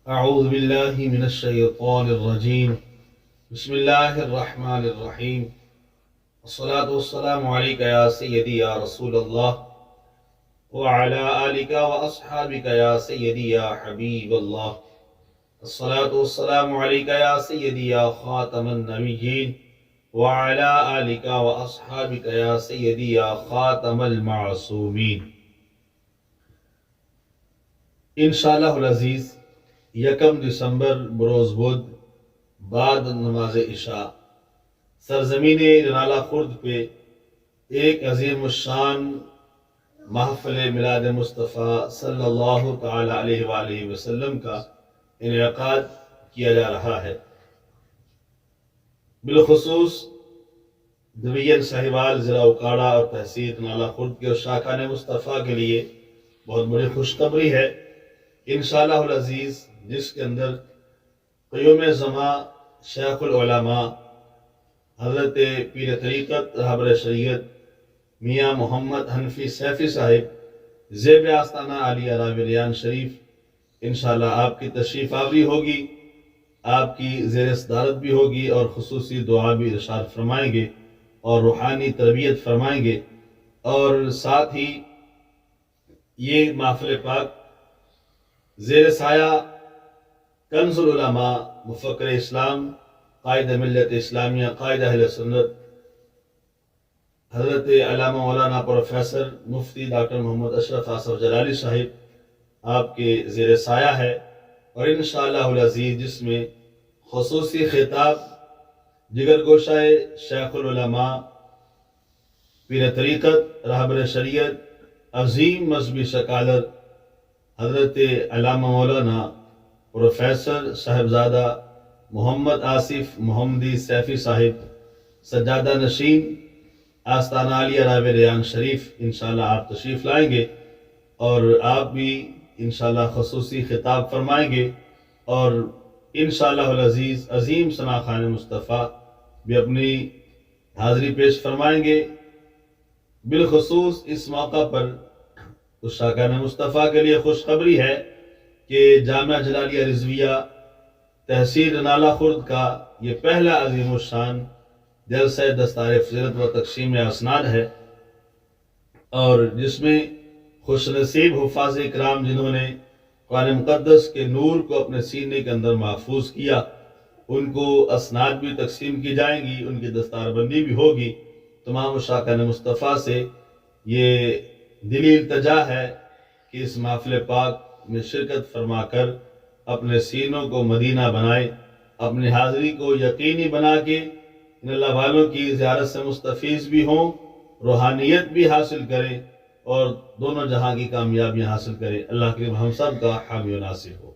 أعوذ بالله من الشيطان الرجيم بسم الله الرحمن الرحيم والصلاة والسلام عليك يا سيدي يا رسول الله وعلى آلك وأصحابك يا سيدي يا حبيب الله الصلاة والسلام عليك يا سيدي يا خاتم النبيين وعلى آلك وأصحابك يا سيدي يا خاتم المعصومين انشاءاللہ العزیز یکم دسمبر بروز بدھ بعد نماز عشاء سرزمین رنالہ خرد پہ ایک عظیم الشان محفل میلاد مصطفیٰ صلی اللہ تعالی علیہ وآلہ وسلم کا انعقاد کیا جا رہا ہے۔ بالخصوص ڈویژن ساہیوال ضلع اکاڑا اور تحصیل رنالہ خرد کے شاخان مصطفیٰ کے لیے بہت بڑی خوشخبری ہے انشاءاللہ العزیز، جس کے اندر قیوم زماں شیخ العلماء حضرت پیر طریقت رہبر شریعت میاں محمد حنفی سیفی صاحب زیب آستانہ عالیہ راویلیان شریف انشاءاللہ آپ کی تشریف آوری ہوگی، آپ کی زیر صدارت بھی ہوگی اور خصوصی دعا بھی ارشاد فرمائیں گے اور روحانی تربیت فرمائیں گے، اور ساتھ ہی یہ محفل پاک زیر سایہ کنز العلماء مفکر اسلام قائد ملت اسلامیہ قائد اہل سنت حضرت علامہ مولانا پروفیسر مفتی ڈاکٹر محمد اشرف آصف جلالی صاحب آپ کے زیر سایہ ہے، اور انشاءاللہ العزیز جس میں خصوصی خطاب جگر گوشہ شیخ العلماء پیر طریقت رہبر شریعت عظیم مذہبی سکالر حضرت علامہ مولانا پروفیسر صاحبزادہ محمد آصف محمدی سیفی صاحب سجادہ نشین آستانہ عالیہ راویلیان شریف انشاءاللہ آپ تشریف لائیں گے، اور آپ بھی انشاءاللہ خصوصی خطاب فرمائیں گے، اور انشاءاللہ العزیز عظیم ثنا خان مصطفیٰ بھی اپنی حاضری پیش فرمائیں گے۔ بالخصوص اس موقع پر شاخان مصطفیٰ کے لیے خوشخبری ہے کہ جامعہ جلالیہ رضویہ تحصیل رنالہ خرد کا یہ پہلا عظیم الشان جلسہ دستار فضیلت و تقسیم اسناد ہے، اور جس میں خوش نصیب حفاظ اکرام جنہوں نے قرآن مقدس کے نور کو اپنے سینے کے اندر محفوظ کیا، ان کو اسناد بھی تقسیم کی جائیں گی، ان کی دستار بندی بھی ہوگی۔ تمام شاخان مصطفیٰ سے یہ دلی التجا ہے کہ اس محفل پاک میں شرکت فرما کر اپنے سینوں کو مدینہ بنائے، اپنی حاضری کو یقینی بنا کے ان اللہ والوں کی زیارت سے مستفیض بھی ہوں، روحانیت بھی حاصل کریں، اور دونوں جہاں کی کامیابیاں حاصل کریں۔ اللہ کریم ہم سب کا حامی و ناصر ہو۔